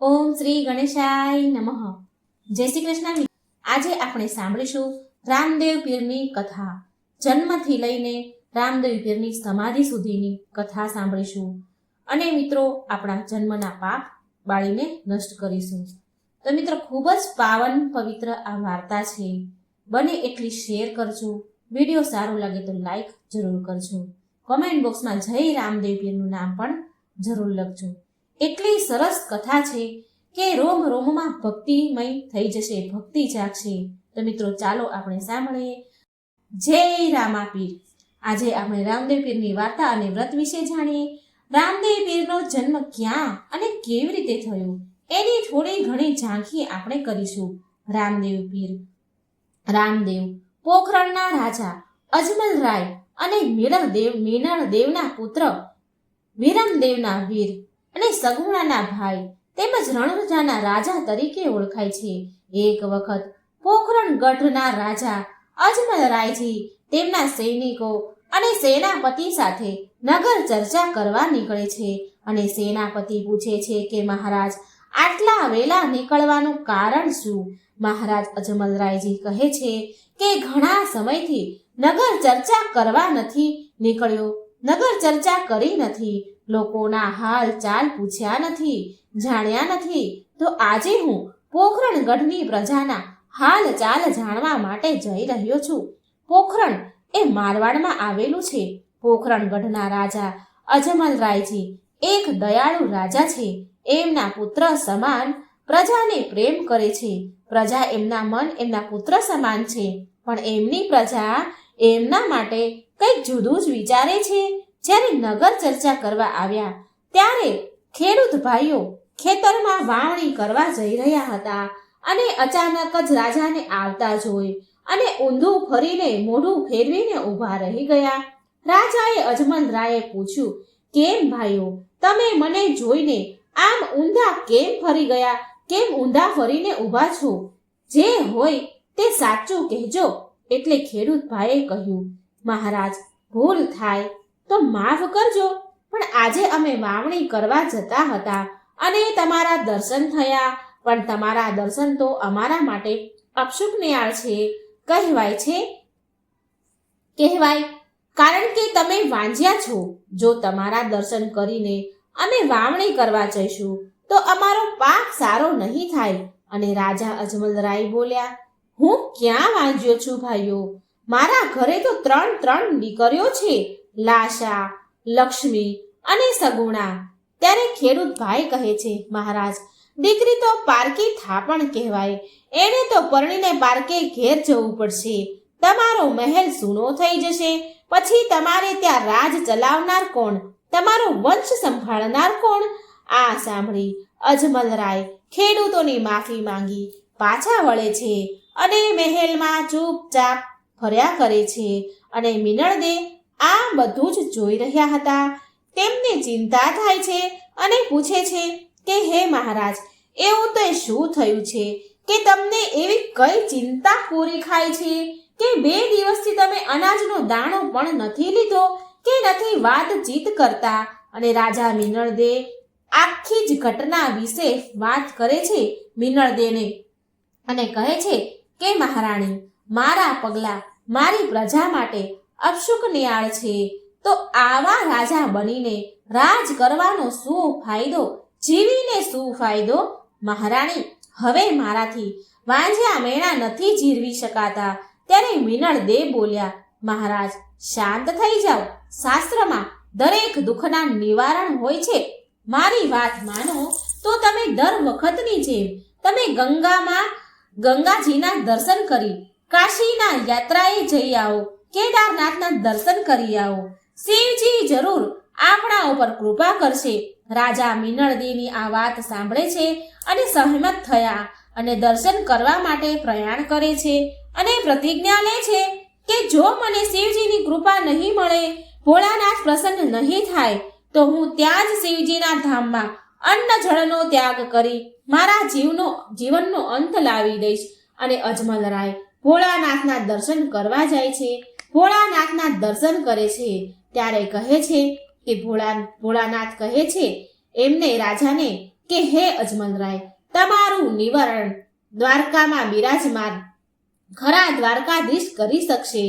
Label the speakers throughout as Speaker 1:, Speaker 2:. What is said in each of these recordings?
Speaker 1: ઓમ શ્રી ગણેશાય નમઃ. જય શ્રી કૃષ્ણ. આજે આપણે સાંભળીશું રામદેવ પીરની કથા. જન્મથી લઈને રામદેવ પીરની સમાધિ સુધીની કથા સાંભળીશું અને મિત્રો આપણા જન્મના પાપ બાળીને નષ્ટ કરીશું. તો મિત્રો ખૂબ જ પાવન પવિત્ર આ વાર્તા છે. બને એટલી શેર કરજો. વિડીયો સારો લાગે તો લાઈક જરૂર કરજો. કોમેન્ટ બોક્સમાં જય રામદેવ પીરનું નામ પણ જરૂર લખજો. એટલી સરસ કથા છે કે રોમ રોમમાં ભક્તિમય થઈ જશે, ભક્તિ જાગશે. તો મિત્રો ચાલો આપણે સાંભળીએ. જય રામા પીર. આજે આપણે રામદેવ પીરની વાર્તા અને વ્રત વિશે જાણીએ. રામદેવ પીરનો જન્મ ક્યાં અને કેવી રીતે થયો એની થોડી ઘણી ઝાંખી આપણે કરીશું. રામદેવ પીર. રામદેવ પોખરણના રાજા અજમલરાય અને મીનળદેવના પુત્ર વિરમદેવના વીર અને સગુણાના ભાઈ તેમજ રણુજાના રાજા તરીકે ઓળખાય છે. એક વખત પોખરણ ગઢના રાજા અજમલરાયજી તેમના સૈનિકો અને સેનાપતિ સાથે નગર ચર્ચા કરવા નીકળે છે અને સેનાપતિ પૂછે છે કે મહારાજ, આટલા વેલા નીકળવાનું કારણ શું? મહારાજ અજમલરાયજી કહે છે કે ઘણા સમયથી નગર ચર્ચા કરવા નથી નીકળ્યો, નગર ચર્ચા કરી નથી, લોકોના હાલ ચાલ પૂછ્યા નથી, જાણ્યા નથી. તો આજે હું પોખરણ ગઢની પ્રજાના હાલ ચાલ જાણવા માટે જઈ રહ્યો છું. પોખરણ એ મારવાડમાં આવેલું છે. પોખરણ ગઢના રાજા અજમલરાયજી એક દયાળુ રાજા છે. એમના પુત્ર સમાન પ્રજાને પ્રેમ કરે છે. પ્રજા એમના પુત્ર સમાન છે, પણ એમની પ્રજા એમના માટે કંઈક જુદું જ વિચારે છે. જ્યારે નગર ચર્ચા કરવા આવ્યા ત્યારે ખેડૂત ભાઈઓ ખેતરમાં વાવણી કરવા જઈ રહ્યા હતા અને અચાનક જ રાજાને આવતા જોઈ અને ઊંધું ફરીને મોઢું ફેરવીને ઊભા રહી ગયા. રાજાએ અજમલરાયે પૂછ્યું, કેમ ભાઈઓ, તમે મને જોઈને આમ ઊંધા કેમ ફરી ગયા? કેમ ઊંધા ફરીને ઊભા છો? જે હોય તે સાચું કહેજો. એટલે ખેડૂત ભાઈએ કહ્યું, મહારાજ, ભૂલ થાય તો માફ કરજો, પણ આજે અમે વાવણી કરવા જતા હતા અને તમારા દર્શન થયા. પણ તમારા દર્શન તો અમારા માટે અપશુક નિયાળ છે કહેવાય, કારણ કે તમે વાંજ્યા છો. જો તમારા દર્શન કરીને અમે વાવણી કરવા જઈશું તો અમારો પાક સારો નહીં થાય. અને રાજા અજમલરાય બોલ્યા, હું ક્યાં વાંજ્યો છું ભાઈઓ? મારા ઘરે તો ત્રણ દીકરીઓ છે, લાશા, લક્ષ્મી અને સગુણા. ત્યારે ખેડૂત ભાઈ કહે છે, મહારાજ, દીકરી તો પારકી થાપણ કહેવાય, એને તો પરણીને પારકે ઘેર જવું પડશે. તમારો મહેલ સૂનો થઈ જશે, પછી તમારે ત્યાં રાજ ચલાવનાર કોણ? તમારો વંશ સંભાળનાર કોણ? આ સાંભળી અજમલરાય ખેડૂતોની માફી માંગી પાછા વળે છે અને મહેલમાં ચૂપચાપ ફર્યા કરે છે. અને મીનળદેવ આ બધું જ જોઈ રહ્યા હતા. તેમને ચિંતા થાય છે અને પૂછે છે કે હે મહારાજ, એવું તો શું થયું છે કે તમને એવી કઈ ચિંતા પૂરી ખાય છે કે 2 દિવસથી તમે અનાજનો દાણો પણ નથી લીધો કે નથી વાતચીત કરતા? અને રાજા મીનળદેવ આખી જ ઘટના વિશે વાત કરે છે મીનળદેવને અને કહે છે કે મહારાણી, મારા પગલાં મારી પ્રજા માટે અપશુક નિયાળ છે. તો આવા રાજા બનીને રાજ કરવાનો શું ફાયદો? જીવીને શું ફાયદો? મહારાણી, હવે મારાથી વાંજ્યા મેણા નથી જીરવી શકાતા. ત્યારે મીનળદેવ બોલ્યા, મહારાજ, શાંત થઈ જાઓ. શાસ્ત્રમાં દરેક દુઃખના નિવારણ હોય છે. મારી વાત માનો તો તમે દર વખતની જેમ તમે ગંગાજીના દર્શન કરી કાશીના યાત્રાએ જઈ આવો, કેદારનાથના દર્શન કરી આવો. શિવજી જરૂર આપણા ઉપર કૃપા કરશે. રાજા મીનળદેવની આ વાત સાંભળે છે અને સહમત થયા અને દર્શન કરવા માટે પ્રયાણ કરે છે અને પ્રતિજ્ઞા લે છે કે જો મને શિવજીની કૃપા નહીં મળે, ભોળાનાથ પ્રસન્ન નહીં થાય, તો હું ત્યાં જ શિવજીના ધામમાં અન્ન જળનો ત્યાગ કરી મારા જીવનનો અંત લાવી દઈશ. અને અજમલરાય ભોળાનાથના દર્શન કરવા જાય છે. ભોળાનાથના દર્શન કરે છે ત્યારે કહે છે કે ભોળાનાથ કહે છે એમને રાજાને કે હે અજમલરાય, તમારું નિવારણ દ્વારકામાં બિરાજમાન ખરા દ્વારકાધીશ કરી શકશે.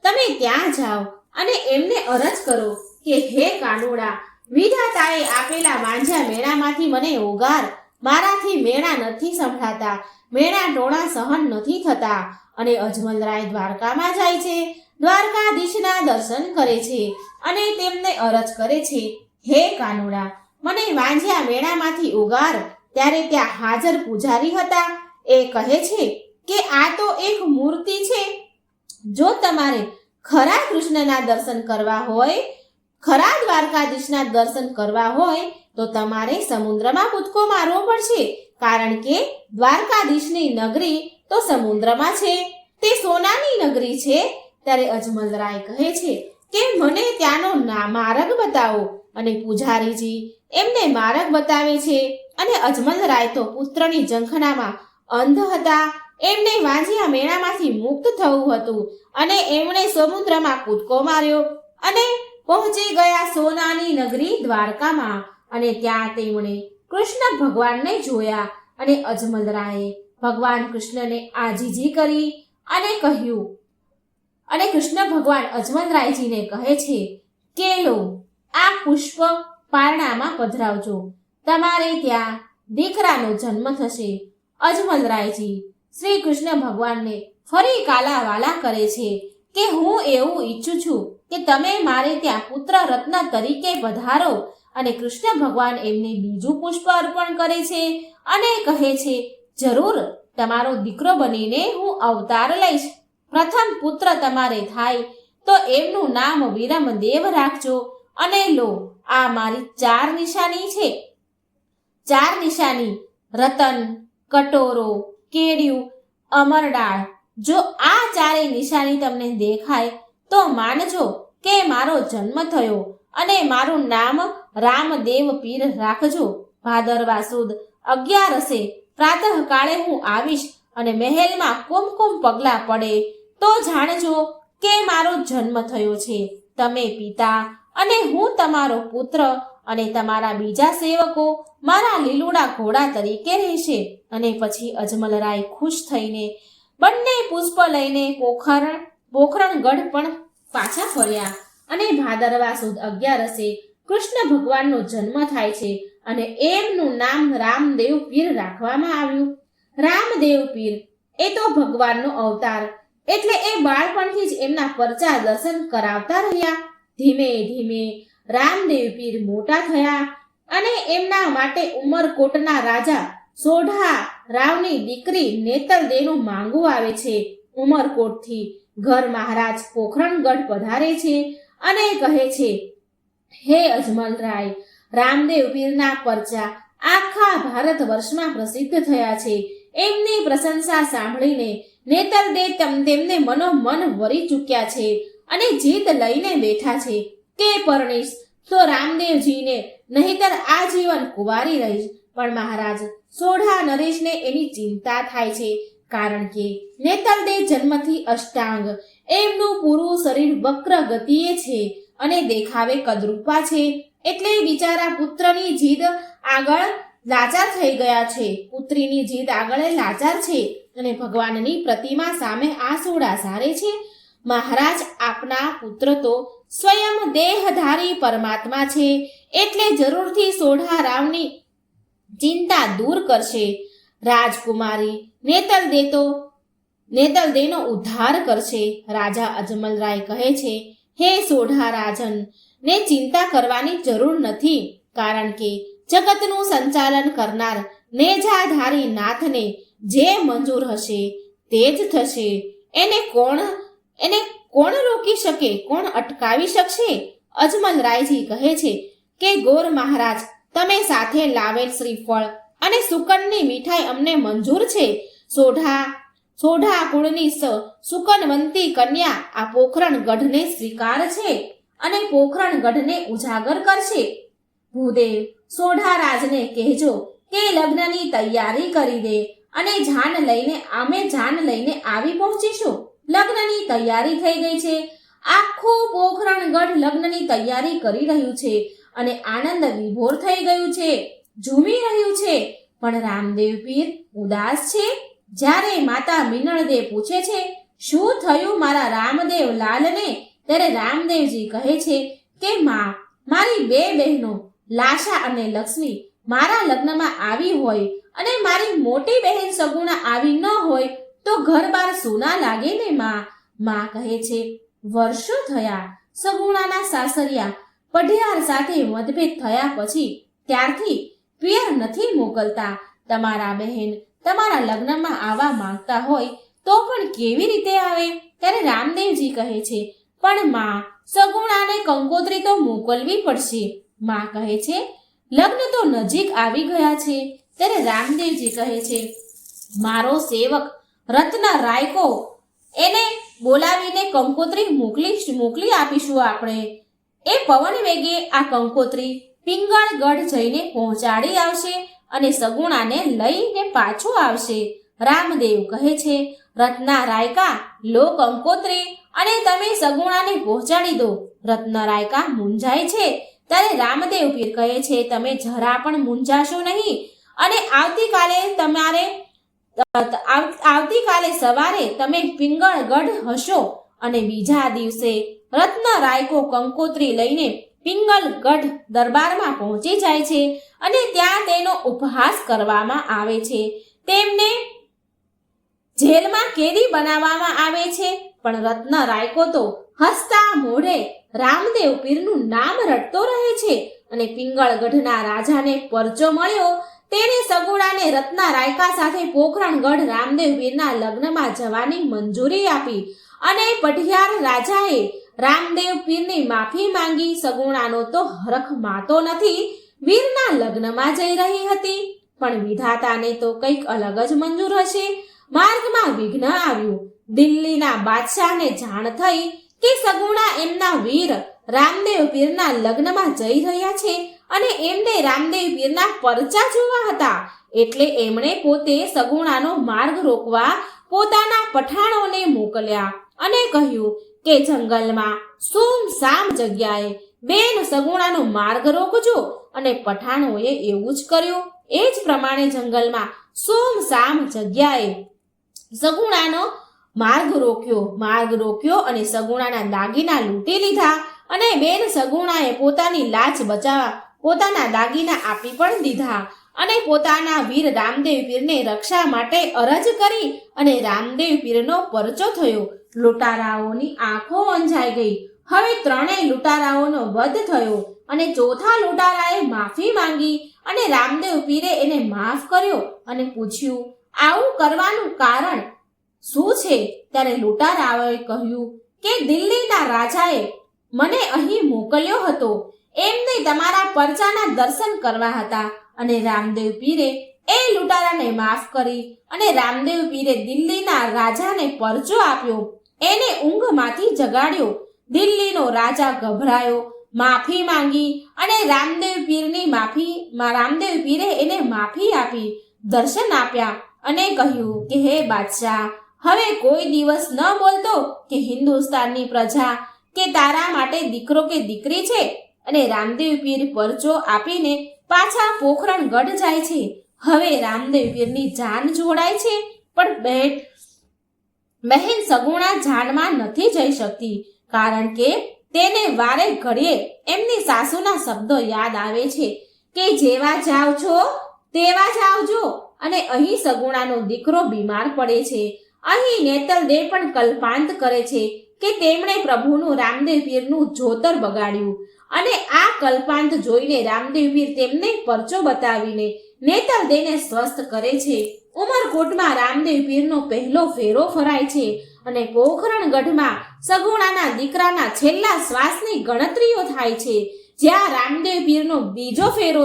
Speaker 1: તમે ત્યાં જાઓ અને એમને અરજ કરો કે હે કાનુડા, વિધાતાએ આપેલા વાંઝા મેણામાંથી મને ઓગાર. મારાથી મેણા નથી સંભળાતા, મેણા ટોળા સહન નથી થતા. અને અજમલરાય દ્વારકામાં જાય છે, દ્વારકાધીશના દર્શન કરે છે અને તેમને અરજ કરે છે, હે કાનુડા, મને વાંઝ્યા મેણામાંથી ઉગાર. ત્યારે ત્યાં હાજર પૂજારી હતા. એ કહે છે કે આ તો એક મૂર્તિ છે. જો તમારે ખરા કૃષ્ણના દર્શન કરવા હોય, ખરા દ્વારકાધીશના દર્શન કરવા હોય તો તમારે સમુદ્રમાં કૂદકો મારવો પડશે, કારણ કે દ્વારકાધીશની નગરી તો સમુદ્રમાં છે, તે સોનાની નગરી છે. ત્યારે અજમલરાય કહે છે કે મને ત્યાંનો માર્ગ બતાવો. અને પૂજારીજી એમને માર્ગ બતાવે છે. અને અજમલરાય તો પુત્રની ઝંખનામાં અંધ હતા. એમને વાંઝિયા મેણામાંથી મુક્ત થવું હતું અને એમણે સમુદ્રમાં કૂદકો માર્યો અને પહોંચી ગયા સોનાની નગરી દ્વારકામાં. અને ત્યાં તેમણે કૃષ્ણ ભગવાનને જોયા. અને અજમલરાયે ભગવાન કૃષ્ણને આજીજી કરી અને કહ્યું. અને કૃષ્ણ ભગવાન અજમલરાયજીને કહે છે કે લો, આ પુષ્પ પારણામાં પધરાવજો, તમારે ત્યાં દીકરાનો જન્મ થશે. અજમલરાયજી શ્રી કૃષ્ણ ભગવાનને ફરી કાલાવાલા કરે છે કે હું એવું ઈચ્છું છું કે તમે મારે ત્યાં પુત્ર રત્ન તરીકે પધારો. અને કૃષ્ણ ભગવાન એમને બીજું પુષ્પ અર્પણ કરે છે અને કહે છે, જરૂર, તમારો દીકરો બનીને હું અવતાર લઈશ. પ્રથમ પુત્ર તમારે થાય તો એમનું નામ વિરમદેવ રાખજો. અને લો, આ મારી 4 નિશાની છે. 4 નિશાની રતન, કટોરો, કેડિયું, અમરડાળ. જો આ 4 નિશાની તમને દેખાય તો માનજો કે મારો જન્મ થયો. અને મારું નામ રામદેવ પીર રાખજો. ભાદરવા સુદ 11 પ્રાતઃકાળે હું આવીશ અને મહેલમાં કુમકુમ પગલા પડે તો જાણજો કે મારો જન્મ થયો છે. તમે પિતા અને હું તમારો પુત્ર અને તમારા બીજા સેવકો મારા લીલુડા ઘોડા તરીકે રહેશે. અને પછી અજમલરાય ખુશ થઈને બંને પુષ્પ લઈને પોખરણગઢ પણ પાછા ફર્યા. અને ભાદરવા સુદ 11 કૃષ્ણ ભગવાનનો જન્મ થાય છે અને એમનું નામ રામદેવ પીર રાખવામાં આવ્યું. રામદેવ પીર એ તો ભગવાનનો અવતાર, એટલે એ બાળપણથી જ એમના પરચા દર્શન કરાવતા રહ્યા. ધીમે ધીમે રામદેવ પીર મોટા થયા અને એમના માટે ઉમરકોટના રાજા સોઢા રાવની દીકરી નેતલદેનું માંગુ આવે છે. ઉમરકોટથી ઘર મહારાજ પોખરણગઢ પધારે છે અને કહે છે, હે અજમલરાય, રામદેવ પીરના પરચા આખા ભારત વર્ષમાં પ્રસિદ્ધ થયા છે. એમની પ્રશંસા સાંભળીને નેતલદે તેમને મનોમન વરી ચૂક્યા છે અને જીદ લઈને બેઠા છે કે પરણીશ તો રામદેવજીને, નહીતર આજીવન કુંવારી રહીશ. પણ મહારાજ સોઢા નરેશને એની ચિંતા થાય છે, કારણ કે નેતલદે જન્મથી અષ્ટાંગ, એમનું પૂરું શરીર વક્ર ગતિએ છે અને દેખાવે કદરૂપા છે. એટલે બિચારા પુત્રની જીદ આગળ લાચાર થઈ ગયા છે. પુત્રીની જીદ આગળ લાચાર છે અને ભગવાનની પ્રતિમા સામે આંસુડા સારે છે. મહારાજ, આપના પુત્ર તો સ્વયં દેહધારી પરમાત્મા છે, એટલે જરૂરથી સોઢા રાવની ચિંતા દૂર કરશે. રાજકુમારી નેતલદેનો ઉદ્ધાર કરશે. રાજા અજમલરાય કહે છે, હે સોઢા રાજન, ને ચિંતા કરવાની જરૂર નથી, કારણ કે જગતનું સંચાલન કરનાર નેજાધારી નાથને જે મંજૂર હશે તે જ થશે. એને કોણ રોકી શકે, કોણ અટકાવી શકશે? અજમલરાયજી કહે છે કે ગોર મહારાજ, તમે સાથે લાવેલ શ્રીફળ અને સુકનની મીઠાઈ અમને મંજૂર છે. સોઢા કુળની સુકનવંતી કન્યા આ પોખરણગઢને સ્વીકાર છે અને પોખરણગઢને ઉજાગર કરશે. ભૂદેવ, સોઢા રાજને કહેજો કે લગ્નની તૈયારી કરી દે અને અમે જાન લઈને આવી પહોંચીશું. લગ્નની તૈયારી થઈ ગઈ છે. આખું પોખરણગઢ લગ્નની તૈયારી કરી રહ્યું છે અને આનંદ વિભોર થઈ ગયું છે. ઝૂમી રહ્યું છે, પણ રામદેવ પીર ઉદાસ છે. જ્યારે માતા મિનળદે પૂછે છે, શું થયું મારા રામદેવ લાલને? ત્યારે રામદેવજી કહે છે કે માં, મારી 2 બહેનો લાશા અને લક્ષ્મી મારા લગ્નમાં આવી હોય અને મારી મોટી બહેન સગુણા આવી ન હોય તો ઘર બાર સૂના લાગે ને માં. માં કહે છે, વર્ષો થયા સગુણાના સાસરિયા પઢિયાર સાથે મતભેદ થયા પછી ત્યારથી પિયર નથી મોકલતા. તમારા બહેન તમારા લગ્નમાં આવવા માંગતા હોય તો પણ કેવી રીતે આવે? ત્યારે રામદેવજી કહે છે, પણ માં, સગુણાને કંકોત્રી તો મોકલવી પડશે. માં કહે છે, લગ્ન તો નજીક આવી ગયા છે. ત્યારે રામદેવજી કહે છે, મારો સેવક રત્ન રાયકો એને બોલાવીને કંકોત્રી મોકલી આપીશું આપણે. એ પવન વેગે આ કંકોત્રી પિંગળગઢ જઈને પહોંચાડી આવશે અને સગુણાને લઈને પાછો આવશે. રામદેવ કહે છે, રત્ના રાયકા, લો કંકોત્રી અને તમે સગુણાને પહોંચાડી દો. રત્ન રાયકા મૂંઝાય છે. ત્યારે રામદેવ પીર કહે છે, તમે જરા પણ મૂંઝાશો નહીં અને આવતીકાલે સવારે તમે પિંગળગઢ હશો અને બીજા દિવસે રત્ન રાયકો કંકોત્રી લઈને પિંગલગઢ દરબારમાં પહોંચી જાય છે અને ત્યાં તેનો ઉપહાસ કરવામાં આવે છે. તેમને જેલમાં કેદી બનાવવામાં આવે છે, પણ રત્ન રાયકો તો હસતા મોઢે રામદેવ પીરનું નામ રટતો રહે છે અને પિંગળગઢના રાજાને પરચો મળ્યો. તેને સગુણાને રત્ન રાયકા સાથે પોખરણગઢ રામદેવ પીરના લગ્નમાં જવાની મંજૂરી આપી અને પઢિયાર રાજાએ રામદેવ પીરની માફી માંગી. સગુણાનો તો હરખ માતો નથી, વીરના લગ્નમાં જઈ રહી હતી, પણ વિધાતાને તો કંઈક અલગ જ મંજૂર હશે. માર્ગમાં વિઘ્ન આવ્યું. દિલ્હીના બાદશાહને જાણ થઈ કે સગુણા એમના વીર રામદેવ પીરના લગ્નમાં જઈ રહ્યા છે અને એમને રામદેવ પીરના પરચા જોવા હતા. એટલે એમણે પોતે સગુણાનો માર્ગ રોકવા પોતાના પઠાણોને મોકલ્યા અને કહ્યું કે જંગલમાં સુમસામ જગ્યાએ બેન સગુણાનો માર્ગ રોકજો. અને પઠાણોએ એવું જ કર્યું. એ જ પ્રમાણે જંગલમાં સુમસામ જગ્યાએ સગુણાનો માર્ગ રોક્યો અને સગુણાના દાગીના લૂંટી લીધા અને બેન સગુણાએ પોતાની લાજ બચાવવા પોતાના દાગીના આપી પણ દીધા અને પોતાના વીર રામદેવ પીરને રક્ષા માટે અરજ કરી અને રામદેવ પીરનો પરચો થયો. લૂંટારાઓની આંખો અંજાઈ ગઈ. હવે 3 લૂંટારાઓનો વધ થયો અને ચોથા લૂંટારાએ માફી માંગી અને રામદેવ પીરે એને માફ કર્યો અને પૂછ્યું, આવું કરવાનું કારણ શું છે? ત્યારે લૂંટારાઓએ કહ્યું કે દિલ્હીના રાજાએ મને અહીં મોકલ્યો હતો, એમને તમારા પરચાના દર્શન કરવા હતા. અને રામદેવ પીરે એ લૂંટારાને માફ કરી અને રામદેવ પીરે દિલ્હીના રાજાને પરચો આપ્યો, એને ઊંઘમાંથી જગાડ્યો. દિલ્હીનો રાજા ગભરાયો, માફી માંગી અને રામદેવ પીરે એને માફી આપી, દર્શન આપ્યા અને કહ્યું કે હે બાદશાહ, હવે કોઈ દિવસ ન બોલતો કે હિન્દુસ્તાનની પ્રજા કે તારા માટે દીકરો કે દીકરી છે. અને રામદેવ પીર પરચો આપીને પાછા પોખરણગઢ જાય છે. હવે રામદેવ પીરની જાન જોડાય છે, પણ બહેન સગુણા જાનમાં નથી જઈ શકતી, કારણ કે તેને વારે ઘડીએ એમની સાસુના શબ્દો યાદ આવે છે કે જેવા જાવ છો તેવા જ આવજો. અને અહીં સગુણાનો દીકરો બીમાર પડે છે. અહીં નેતલદેવ પણ કલ્પાંત કરે છે કે તેમણે પ્રભુનું રામદેવ પીરનું જોતર બગાડ્યું અને આ કલ્પાંત જોઈને રામદેવ પીર તેમને પરચો બતાવીને નેતલદેવને સ્વસ્થ કરે છે. ઉમરકોટમાં રામદેવ પીરનો પહેલો ફેરો ફરાય છે અને પોખરણગઢમાં સગુણાના દીકરાના છેલ્લા શ્વાસની ગણતરીઓ થાય છે. જ્યાં રામદેવ પીરનો બીજો ફેરો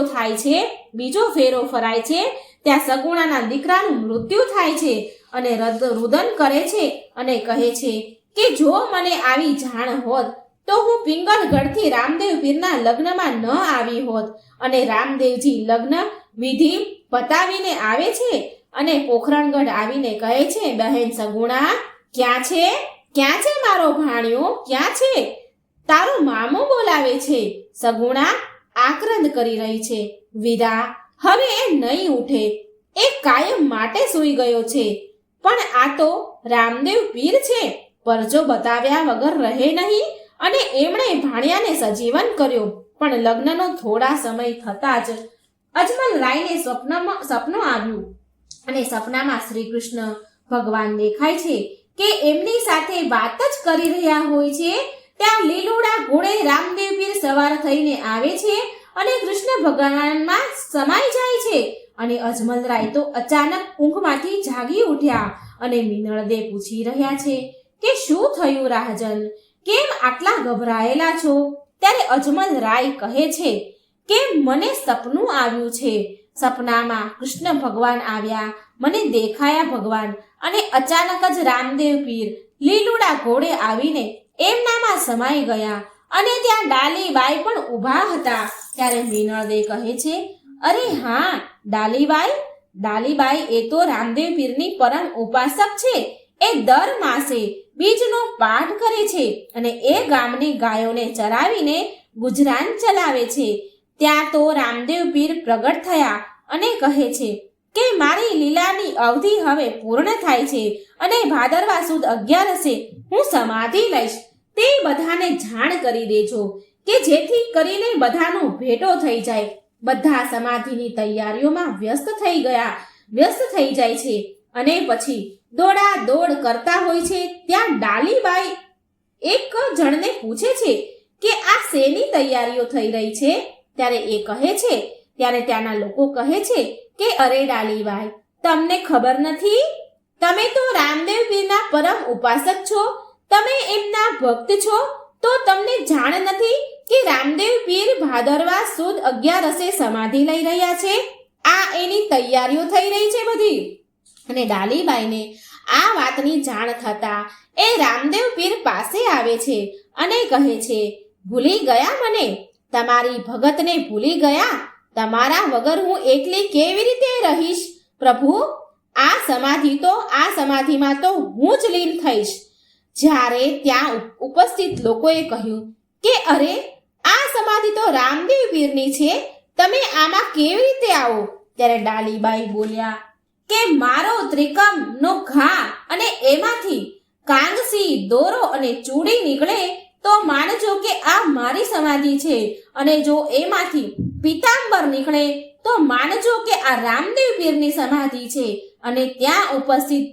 Speaker 1: ફરાય છે ત્યાં સગુણાના દીકરાનું મૃત્યુ થાય છે અને રુદન કરે છે અને કહે છે કે જો મને આવી જાણ હોત તો હું પિંગલગઢથી રામદેવ પીરના લગ્નમાં ન આવી હોત. અને રામદેવજી લગ્ન વિધિ પતાવીને આવે છે અને પોખરણગઢ આવીને કહે છે, બહેન સગુણા ક્યાં છે મારો ભાણિયો, ક્યાં છે? તારો મામો બોલાવે છે. સગુણા આક્રંદ કરી રહી છે, વીરા હવે એ નહીં ઉઠે, એ કાયમ માટે સૂઈ ગયો છે. પણ આ તો રામદેવ પીર છે, પરજો બતાવ્યા વગર રહે નહીં. અને એમણે ભાણિયાને સજીવન કર્યો. પણ લગ્નનો થોડા સમય થતા જ અજમલ રાયને સપનું આવ્યું અને સપનામાં શ્રી કૃષ્ણ ભગવાન દેખાય છે કે એમની સાથે વાત જ કરી રહ્યા હોય છે. ત્યાં લીલુડા ઘોડે રામદેવ પીર સવાર થઈને આવે છે અને કૃષ્ણ ભગવાનમાં સમાઈ જાય છે. અને અજમલ રાય તો અચાનક ઊંઘમાંથી જાગી ઉઠ્યા અને મિનળદે પૂછી રહ્યા છે કે શું થયું રાજન, કેમ આટલા ગભરાયેલા છો? ત્યારે અજમલ રાય કહે છે કે મને સપનું આવ્યું છે. સપનામાં કૃષ્ણ ભગવાન આવ્યા, મને દેખાયા ભગવાન, અને અચાનક જ રામદેવ પીર લીલુડા ઘોડે આવીને એમનામાં સમાઈ ગયા અને ત્યાં ડાલીબાઈ પણ ઊભા હતા. ત્યારે મિનળદે કહે છે, અરે હા ડાલીબાઈ એ તો રામદેવ પીરની પરમ ઉપાસક છે. એ દર માસે બીજનો પાઠ કરે છે અને એ ગામની ગાયોને ચરાવીને ગુજરાન ચલાવે છે. ત્યાં તો રામદેવ પીર પ્રગટ થયા અને કહે છે કે મારી લીલાની અવધિ હવે પૂર્ણ થાય છે અને ભાદરવા સુદ 11 હું સમાધિ લઈશ. તે બધાને જાણ કરી દેજો કે જેથી કરીને બધાનો ભેટો થઈ જાય. બધા સમાધિની તૈયારીઓમાં વ્યસ્ત થઈ જાય છે અને પછી દોડા દોડ કરતા હોય છે. ત્યાં ડાલીબાઈ એક જણને પૂછે છે કે આ શેની તૈયારીઓ થઈ રહી છે? ત્યારે એ કહે છે, ત્યારે ત્યાંના લોકો કહે છે કે અરે ડાલીબાઈ, તમને ખબર નથી? તમે તો રામદેવ પીરના પરમ ઉપાસક છો, તમે એમના ભક્ત છો, તો તમને જાણ નથી કે રામદેવ પીર ભાદરવા સુદ 11 સમાધિ લઈ રહ્યા છે. આ એની તૈયારીઓ થઈ રહી છે બધી. અને ડાલીબાઈને આ વાતની જાણ થતા એ રામદેવ પીર પાસે આવે છે અને કહે છે, ભૂલી ગયા મને? તમારી ભગતને ભૂલી ગયા? તમારા વગર હું એકલી કેવી રીતે રહીશ? પ્રભુ, આ સમાધિમાં તો હું જ લીન થઈશ. જ્યારે ત્યાં ઉપસ્થિત લોકોએ કહ્યું કે અરે, આ સમાધિ તો રામદેવ પીરની છે, તમે આમાં કેવી રીતે આવો? ત્યારે ડાલીબાઈ બોલ્યા કે મારો ત્રિકમનો ઘા અને એમાંથી કાંગસી, દોરો અને ચૂડી નીકળે તો માનજો કે આ મારી સમાધિ છે, અને જો એમાંથી પીતાંબર નીકળે તો માનજો કે આ રામદેવ પીરની સમાધિ છે. અને ત્યાં ઉપસ્થિત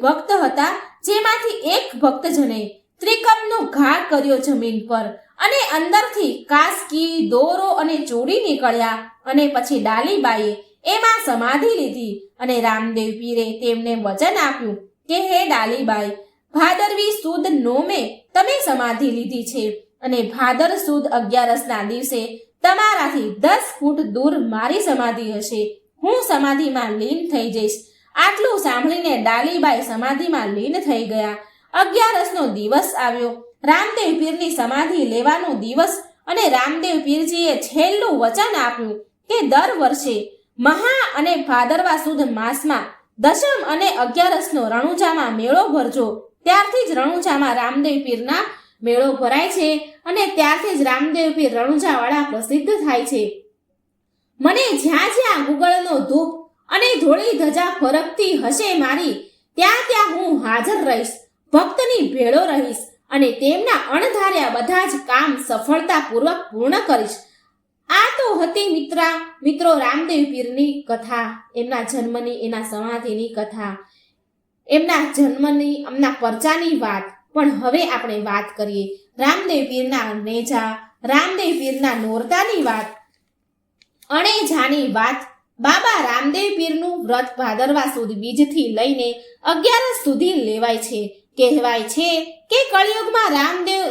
Speaker 1: ભક્ત હતા, જેમાંથી એક ભક્તજને ત્રિકમનો ઘા કર્યો જમીન પર, અને અંદરથી કાસકી, દોરો અને ચૂડી નીકળ્યા. અને પછી ડાલીબાઈએ એમાં સમાધિ લીધી અને રામદેવ પીરે તેમને વચન આપ્યું કે હે ડાલીબાઈ, ભાદરવી સુદ 9 તમે સમાધિ લીધી છે અને ભાદર સુદ 11ના દિવસે તમારાથી 10 ફૂટ દૂર મારી સમાધિ હશે. હું સમાધિમાં લીન થઈ જઈશ. આટલું સાંભળીને ડાલીબાઈ સમાધિમાં લીન થઈ ગયા. 11નો દિવસ આવ્યો, રામદેવ પીરની સમાધિ લેવાનો દિવસ, અને રામદેવ પીરજીએ છેલ્લું વચન આપ્યું કે દર વર્ષે મહા અને ભાદરવા સુદ માસમાં 10મ અને 11નો રણુજામાં મેળો ભરજો. ત્યારથી જ રણુજામાં રામદેવ પીરના મેળો ભરાય છે અને ત્યારથી જ રામદેવ પીર રણુજાવાળા પ્રસિદ્ધ થાય છે. મને જ્યાં જ્યાં ગુગળનો ધૂપ અને ધોળી ધજા ફરકતી હશે મારી, ત્યાં ત્યાં હું હાજર રહીશ, ભક્તની ભેળો રહીશ અને તેમના અણધાર્યા બધા જ કામ સફળતાપૂર્વક પૂર્ણ કરીશ. આ તો હતી મિત્રો રામદેવ પીરની કથા, એમના જન્મની, એના સમાધિની કથા, એમના પરચાની વાત. પણ હવે આપણે વાત કરીએ રામદેવ પીરના નેજા, રામદેવ પીરના નોરતાની વાત, અણેજાની વાત. બાબા રામદેવ પીરનું વ્રત ભાદરવા સુદ બીજથી લઈને 11 સુધી લેવાય છે. કહેવાય છે કે કળિયુગમાં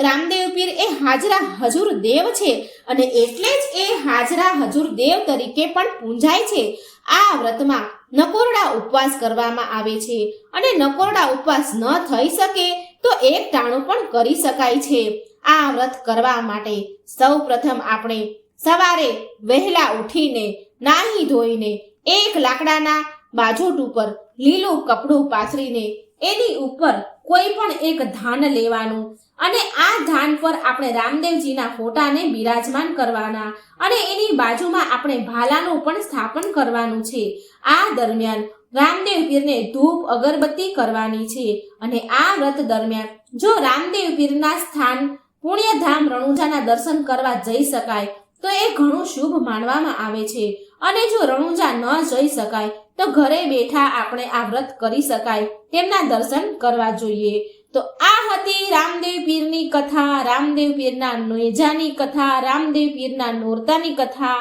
Speaker 1: રામદેવ પીર એ હાજરા હજુર દેવ છે અને એટલે જ એ હાજરા હજુર દેવ તરીકે પણ પૂંજાય છે. આ વ્રતમાં નકોરડા ઉપવાસ કરવામાં આવે છે અને નકોરડા ઉપવાસ ન થઈ શકે તો એક ટાણું પણ કરી શકાય છે. આ વ્રત કરવા માટે સૌ પ્રથમ આપણે સવારે વહેલા ઉઠીને નાહી ધોઈને એક લાકડાના બાજોટ ઉપર લીલું કપડું પાથરીને એની ઉપર કોઈ પણ એક ધાન લેવાનું અને આ ધાન પર આપણે રામદેવજીના ફોટાને બિરાજમાન કરવાના અને એની બાજુમાં આપણે ભાલાનું પણ સ્થાપન કરવાનું છે. આ દરમિયાન રામદેવ પીરને ધૂપ અગરબત્તી કરવાની છે. અને આ વ્રત દરમિયાન જો રામદેવ પીરના સ્થાન પુણ્યધામ રણુજાના દર્શન કરવા જઈ શકાય તો એ ઘણું શુભ માનવામાં આવે છે. અને જો રણુજા ન જઈ શકાય તો ઘરે બેઠા આપણે આ વ્રત કરી શકાય, તેમના દર્શન કરવા જોઈએ. તો આ હતી રામદેવ પીરની કથા, રામદેવ પીરના નેજાની કથા, રામદેવ પીરના નોરતાની કથા.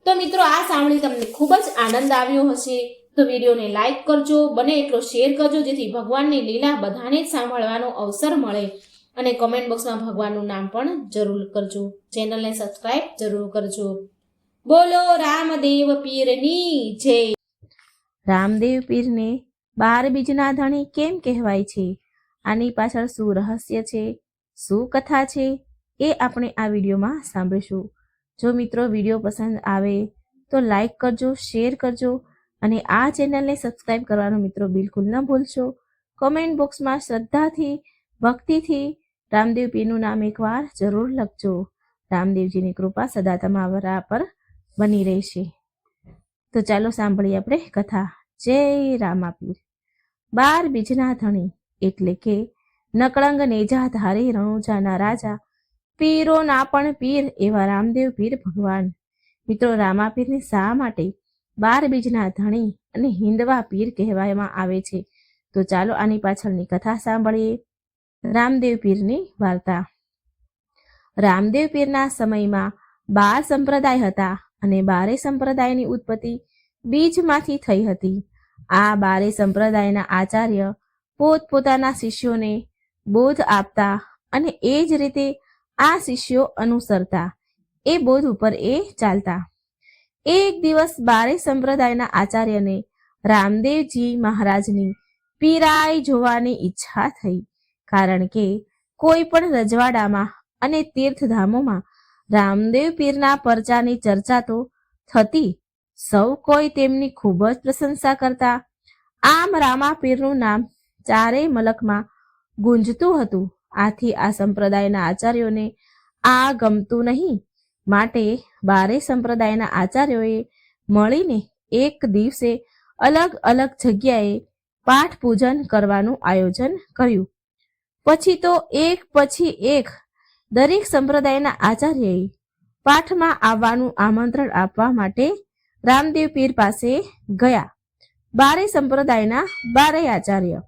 Speaker 1: તો મિત્રો, આ સાંભળી તમને ખૂબ જ આનંદ આવ્યો હશે. તો વિડીયોને લાઈક કરજો, બને એટલો શેર કરજો, જેથી ભગવાનની લીલા બધાને જ સાંભળવાનો અવસર મળે. અને કમેન્ટ બોક્સમાં ભગવાનનું નામ પણ જરૂર કરજો. ચેનલને સબસ્ક્રાઇબ જરૂર કરજો. બોલો રામદેવ પીરની જય. રામદેવ પીરને 12 બીજના ધણી કેમ કહેવાય છે? આની પાછળ શું રહસ્ય છે, શું કથા છે, એ આપણે આ વિડીયોમાં સાંભળીશું. જો મિત્રો વિડીયો પસંદ આવે તો લાઈક કરજો, શેર કરજો અને આ ચેનલને સબસ્ક્રાઇબ કરવાનું મિત્રો બિલકુલ ન ભૂલશો. કોમેન્ટ બોક્સમાં શ્રદ્ધાથી, ભક્તિથી રામદેવ પીરનું નામ એકવાર જરૂર લખજો. રામદેવજીની કૃપા સદા તમારા પર બની રહેશે. તો ચાલો સાંભળીએ આપણે કથા. જય રામાપીર. 12 બીજના ધણી એટલે કે નકળંગ નેજા ધારી રણુજાના રાજા, પીરોના પણ પીર એવા રામદેવ પીર ભગવાન. મિત્રો, રામાપીરને શા માટે 12 બીજના ધણી અને હિંદવા પીર કહેવામાં આવે છે? તો ચાલો આની પાછળની કથા સાંભળીએ. રામદેવ પીરની વાર્તા. રામદેવ પીરના સમયમાં 12 સંપ્રદાય હતા અને 12 સંપ્રદાયની ઉત્પત્તિ બીજમાંથી થઈ હતી. આ 12 સંપ્રદાયના આચાર્ય પોતપોતાના શિષ્યોને બોધ આપતા અને એ જ રીતે આ શિષ્યો અનુસરતા, એ બોધ ઉપર એ ચાલતા. એક દિવસ 12 સંપ્રદાયના આચાર્યને રામદેવજી મહારાજની પીરાઈ જોવાની ઈચ્છા થઈ. કારણ કે કોઈ પણ રજવાડામાં અને તીર્થધામોમાં રામદેવ પીરના પરચાની ચર્ચા તો થતી, સૌ કોઈ તેમની ખૂબ જ પ્રશંસા કરતા. આમ રામાપીરનું નામ ચારેય મલકમાં ગુંજતું હતું. આથી આ સંપ્રદાયના આચાર્યોને આ ગમતું નહીં. માટે 12 સંપ્રદાયના આચાર્યોએ મળીને એક દિવસે અલગ અલગ જગ્યાએ પાઠ પૂજન કરવાનું આયોજન કર્યું. પછી તો એક પછી એક દરેક સંપ્રદાયના આચાર્યએ પાઠમાં આવવાનું આમંત્રણ આપવા માટે રામદેવ પીર પાસે ગયા. 12 સંપ્રદાયના 12 આચાર્ય.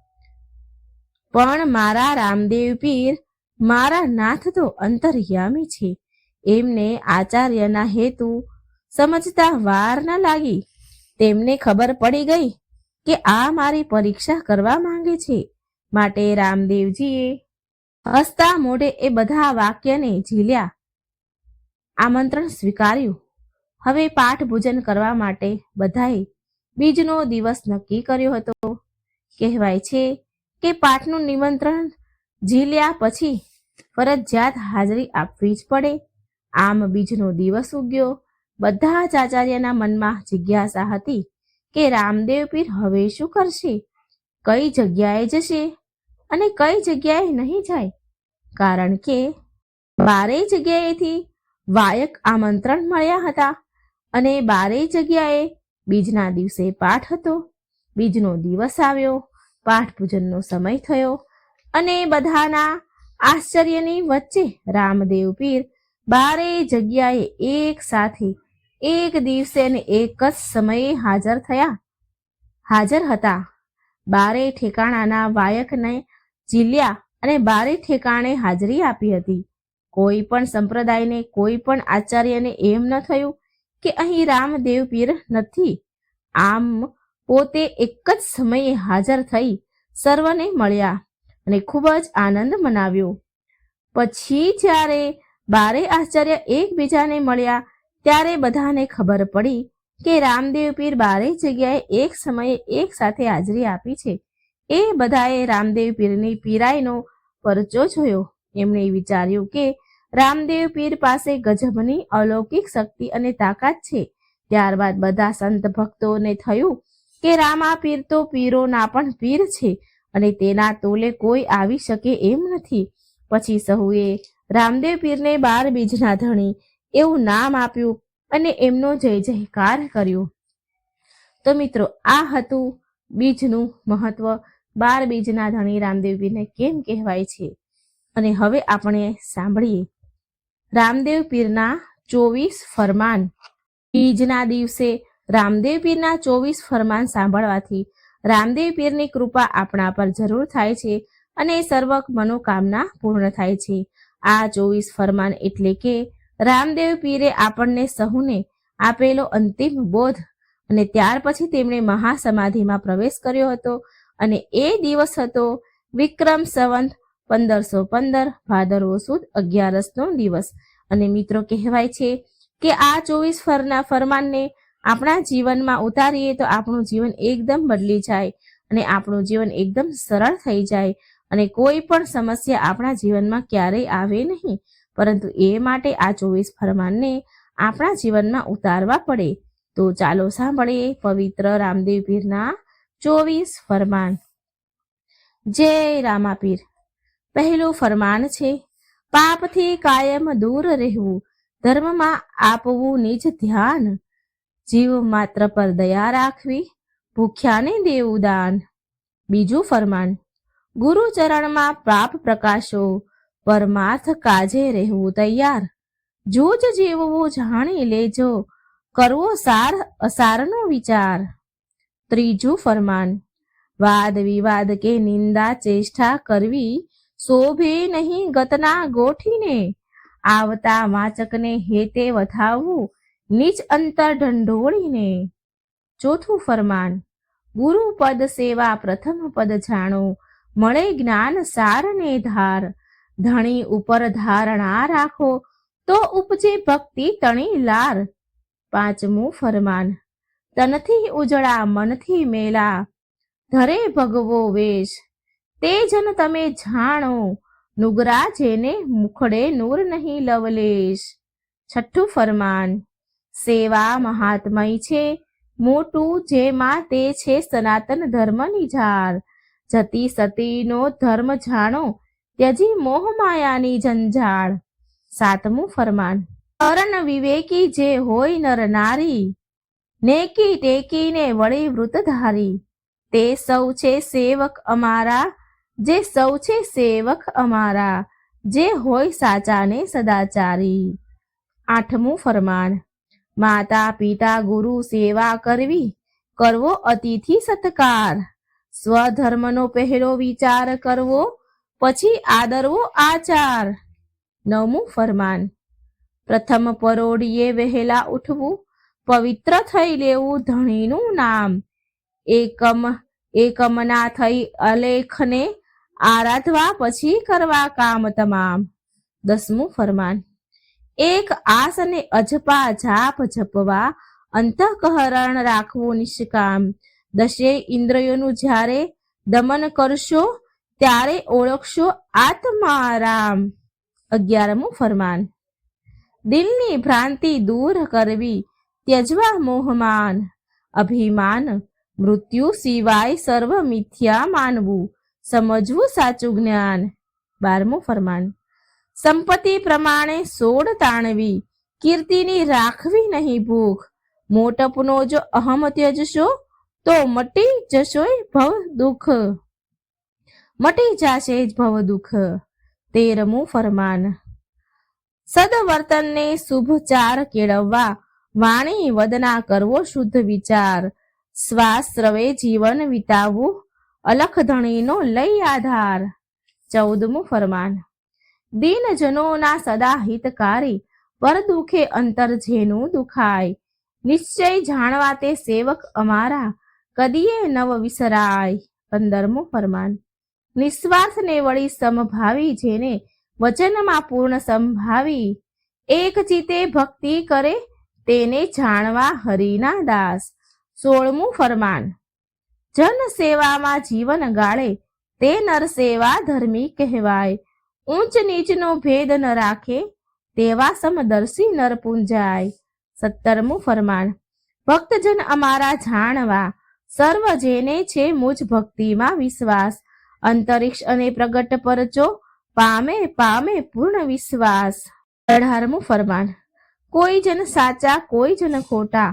Speaker 1: પણ મારા રામદેવ પીર, મારા નાથ તો અંતર્યામી છે, એમને આચાર્યના હેતુ સમજતા વાર ન લાગી. તેમને ખબર પડી ગઈ કે આ મારી પરીક્ષા કરવા માંગે છે. માટે રામદેવજીએ હસતા મોઢે એ બધા વાક્યને ઝીલ્યા, આમંત્રણ સ્વીકાર્યું. હવે પાઠ પૂજન કરવા માટે બધાએ બીજનો દિવસ નક્કી કર્યો હતો. કહેવાય છે કે પાઠનું નિમંત્રણ ઝીલ્યા પછી ફરજિયાત હાજરી આપવી જ પડે. આમ બીજનો દિવસ ઉગ્યો. બધા જ આચાર્યના મનમાં જિજ્ઞાસા હતી કે રામદેવ પીર હવે શું કરશે, કઈ જગ્યાએ જશે અને કઈ જગ્યાએ નહીં જાય. કારણ કે 12 જગ્યાએથી વાયક આમંત્રણ મળ્યા હતા અને 12 જગ્યાએ બીજના દિવસે પાઠ હતો. બીજનો દિવસ આવ્યો, પાઠ પૂજનનો સમય થયો અને બધાના આશ્ચર્યની વચ્ચે રામદેવ પીર 12 જગ્યાએ એક સાથે એક દિવસે અને એક જ સમયે હાજર હતા. 12 ઠેકાણાના વાયકને ઝીલ્યા અને 12 ઠેકાણે હાજરી આપી હતી. કોઈ પણ સંપ્રદાયને, કોઈ પણ આચાર્યને એમ ન થયું કે અહીં રામદેવ પીર નથી. આમ પોતે એક જ સમયે હાજર થઈ સર્વને મળ્યા અને ખૂબ જ આનંદ મનાવ્યો. પછી જ્યારે 12 આચાર્ય એકબીજાને મળ્યા ત્યારે બધાને ખબર પડી કે રામદેવ પીર 12 જગ્યાએ એક સમયે એક સાથે હાજરી આપી છે. એ બધાએ રામદેવ પીરની પીરાઈનો પરચો જોયો. એમણે વિચાર્યું કે રામદેવ પીર પાસે ગજબની અલૌકિક શક્તિ અને તાકાત છે. ત્યારબાદ બધા સંત ભક્તોને થયું કે રામાપીર તો પીરોના પણ પીર છે અને તેના તોલે કોઈ આવી શકે એમ નથી. પછી સહુએ રામદેવ પીરને 12 બીજના ધણી એવું નામ આપ્યું અને એમનો જય જયકાર કર્યો. તો મિત્રો, આ હતું બીજનું મહત્વ. 12 બીજના ધણી રામદેવ પીરને કેમ કહેવાય છે. અને હવે આપણે સાંભળીએ રામદેવ પીરના 24 ફરમાન. બીજના દિવસે રામદેવ પીરના 24 ફરમાન સાંભળવાથી રામદેવ પીરની કૃપા આપણા પર જરૂર થાય છે અને સર્વ મનોકામના પૂર્ણ થાય છે. આ 24 ફરમાન એટલે કે રામદેવ પીરે આપણને સહુને આપેલો અંતિમ બોધ. અને ત્યાર પછી તેમણે મહાસમાધિમાં પ્રવેશ કર્યો હતો અને એ દિવસ હતો વિક્રમ સંવત 1515 ભાદરવો સુદ 11નો દિવસ. અને મિત્રો, કહેવાય છે કે આ 24 ફરમાનને આપણા જીવનમાં ઉતારીએ તો આપણું જીવન એકદમ બદલી જાય અને આપણું જીવન એકદમ સરળ થઈ જાય અને કોઈ પણ સમસ્યા આપણા જીવનમાં ક્યારેય આવે નહીં. પરંતુ એ માટે આ 24 ફરમાનને આપણા જીવનમાં ઉતારવા પડે. તો ચાલો સાંભળીએ પવિત્ર રામદેવ પીરના 24 ફરમાન. જય રામાપીર. પહેલું ફરમાન છે, પાપથી કાયમ દૂર રહેવું, ધર્મમાં આપવું નિજ ધ્યાન, જીવ માત્ર પર દયા રાખવી, ભૂખ્યાને દેવું દાન. બીજું ફરમાન, ગુરુ ચરણમાં પાપ પ્રકાશો, પરમાર્થ કાજે રહેવું તૈયાર, જૂજ જીવવું જાણી લેજો, કરવો સાર અસારનો વિચાર. ત્રીજું ફરમાન, વાદ વિવાદ કે નિંદા ચેષ્ટા કરવી, શોભે નહીં ગતના ગોઠીને, આવતા વાચકને હેતે વધાવવું, નીચ અંતર ઢંઢોળીને. ચોથું ફરમાન, ગુરુ પદ સેવા પ્રથમ પદ જાણો, મળે જ્ઞાન સારને ધાર, ધણી ઉપર ધારણા રાખો, તો ઉપજે ભક્તિ તણી લાર. પાંચમું ફરમાન, તનથી ઉજળા મનથી મેલા, ધરે ભગવો વેશ, તે જન તમે જાણો, નુગરા જેને મુખડે નૂર નહીં લવલેશ. છઠ્ઠું ફરમાન, સેવા મહાત્મય છે મોટું, જેમાં તે છે સનાતન ધર્મની ઝાર, જતી સતીનો ધર્મ જાણો, ત્યજી મોહ માયાની જંજાળ. સાતમું ફરમાન, અરણ વિવેકી જે હોય નર નારી, નેકી ટેકીને વળી વૃતધારી, તે સૌ છે સેવક અમારા, જે સૌ છે સેવક અમારા, જે હોય સાચાને સદાચારી. આઠમું ફરમાન, માતા પિતા ગુરુ સેવા કરવી, કરવો અતિથિ સત્કાર, સ્વધર્મનો પહેલો વિચાર કરવો, પછી આદરવો આચાર. નવમું ફરમાન, પ્રથમ પરોઢિયે વહેલા ઉઠવું, પવિત્ર થઈ લેવું ધણીનું નામ, એકમના થઈ અલેખને આરાધવા, પછી કરવા કામ તમામ. 10મું ફરમાન, એક આસ અને અજપા જાપ જપવા, અંતઃકરણ રાખવું નિષ્કામ, 10 ઇન્દ્રિયોનું જ્યારે દમન કરશો, ત્યારે ઓળખશો આત્મારામ. 11મું ફરમાન, દિલની ભ્રાંતિ દૂર કરવી, ત્યજવા મોહમાન, અભિમાન મૃત્યુ સિવાય સર્વ મિથ્યા માનવું, સમજવું સાચું જ્ઞાન. 12મું ફરમાન, સંપત્તિ પ્રમાણે સોડ તાણવી, કીર્તિની રાખવી નહીં ભૂખ, મોટપનો જો અહમ ત્યજશો, તો મટી જશોય ભવ દુઃખ, મટી જશે ભવ દુઃખ. 13મું ફરમાન, સદવર્તનને શુભ ચાર કેળવવા, વાણી વદના કરવો શુદ્ધ વિચાર, શ્વાસ રવે જીવન વિતાવવું, અલખ ધણીનો લઈ આધાર. 14મું ફરમાન, દીનજનોના સદા હિતકારી, પર દુખે અંતર જેનું દુખાય, નિશ્ચય જાણવા તે સેવક અમારા, કદીએ નવ વિસરાય. 15મું ફરમાન, નિસ્વાર્થને વળી સમભાવી, જેને વચનમાં પૂર્ણ સંભાવી, એક ચિતે ભક્તિ કરે, તેને જાણવા હરિના દાસ. 16મું ફરમાન, જન સેવામાં જીવન ગાળે, તે નર સેવા ધર્મી કહેવાય, ઊંચ નીચનો ભેદ ન રાખે, તેવા સમદર્શી નર પૂંજાય. 17મું ફરમાન, ભક્તજન અમારા જાણવા, સર્વ જેને છે મુજ ભક્તિમાં વિશ્વાસ, અંતરિક્ષ અને પ્રગટ પરચો,
Speaker 2: પામે પામે પૂર્ણ વિશ્વાસ. 18મું ફરમાન. કોઈ જન સાચા કોઈ જન ખોટા,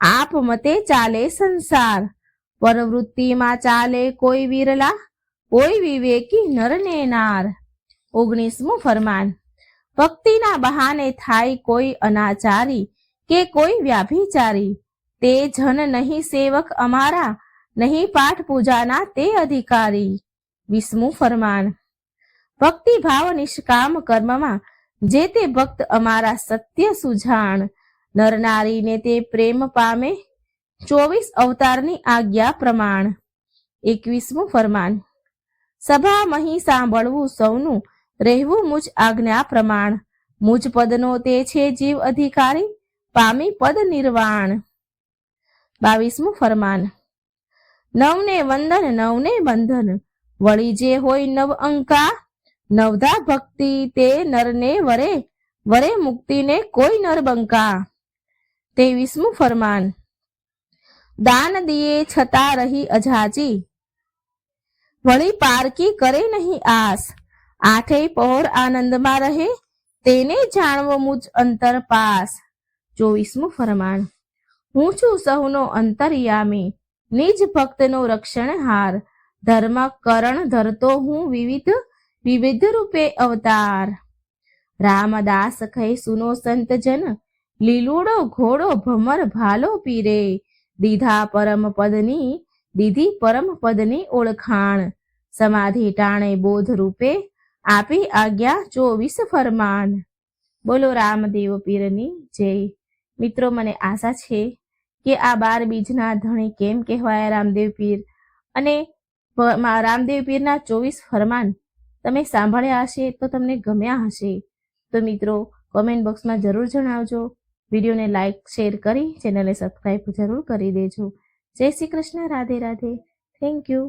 Speaker 2: આપ મતે ચાલે સંસાર. પ્રવૃત્તિમાં ચાલે કોઈ વિરલા, કોઈ વિવેકી નર ને નાર. 19મું ફરમાન. ભક્તિના બહાને થાય કોઈ અનાચારી, કે કોઈ વ્યાભિચારી, તે જન નહીં સેવક અમારા, નહીં પાઠ પૂજાના તે અધિકારી. 20મું ફરમાન. ભક્તિ ભાવ નિષ્કામ કર્મમાં જે તે ભક્ત અમારા સત્ય સુજાણ. નર નારીને તે પ્રેમ પામે, 24 અવતારની આજ્ઞા પ્રમાણ. 21મું ફરમાન. સભા મહી સાંભળવું સૌનું, રહેવું મુજ આજ્ઞા પ્રમાણ. મુજ પદનો તે છે જીવ અધિકારી, પામી પદ નિર્વાણ. 22મું ફરમાન. નવને વંદન નવને બંધન, વળી જે હોય નવ અંકા. નવધા ભક્તિ તે નરને વરે, વરે મુક્તિને કોઈ નર બંકા. 23મું ફરમાન. દાન દિયે છતાં રહી અજાચી, વળી પારકી કરે નહીં આસ. આઠેય પહોર આનંદમાં રહે, તેને જાણવો મુજ અંતર પાસ. 24મું ફરમાન. હું છું સહુનો અંતર્યામી, નિજ ભક્તનો રક્ષણહાર. ધર્મ કરણ ધરતો હું વિવિધ, વિવિધ રૂપે અવતાર. રામદાસ કહે સુનો સંત જન, લીલુડો ઘોડો ભમર ભાલો પીરે. દીધા પરમ પદની, દીધી પરમ પદની ઓળખાણ. સમાધિ ટાણે બોધ રૂપે, આપી આજ્ઞા 24 ફરમાન. બોલો રામદેવ પીરની જય. મિત્રો, મને આશા છે કે આ 12 બીજના ધણી કેમ કહેવાયા રામદેવ પીર, અને રામદેવ પીરના 24 ફરમાન તમે સાંભળ્યા હશે તો તમને ગમ્યા હશે. તો મિત્રો, કોમેન્ટ બોક્સમાં જરૂર જણાવજો. વિડીયોને લાઇક શેર કરી ચેનલને સબસ્ક્રાઈબ જરૂર કરી દેજો. જય શ્રી કૃષ્ણ. રાધે રાધે. Thank you.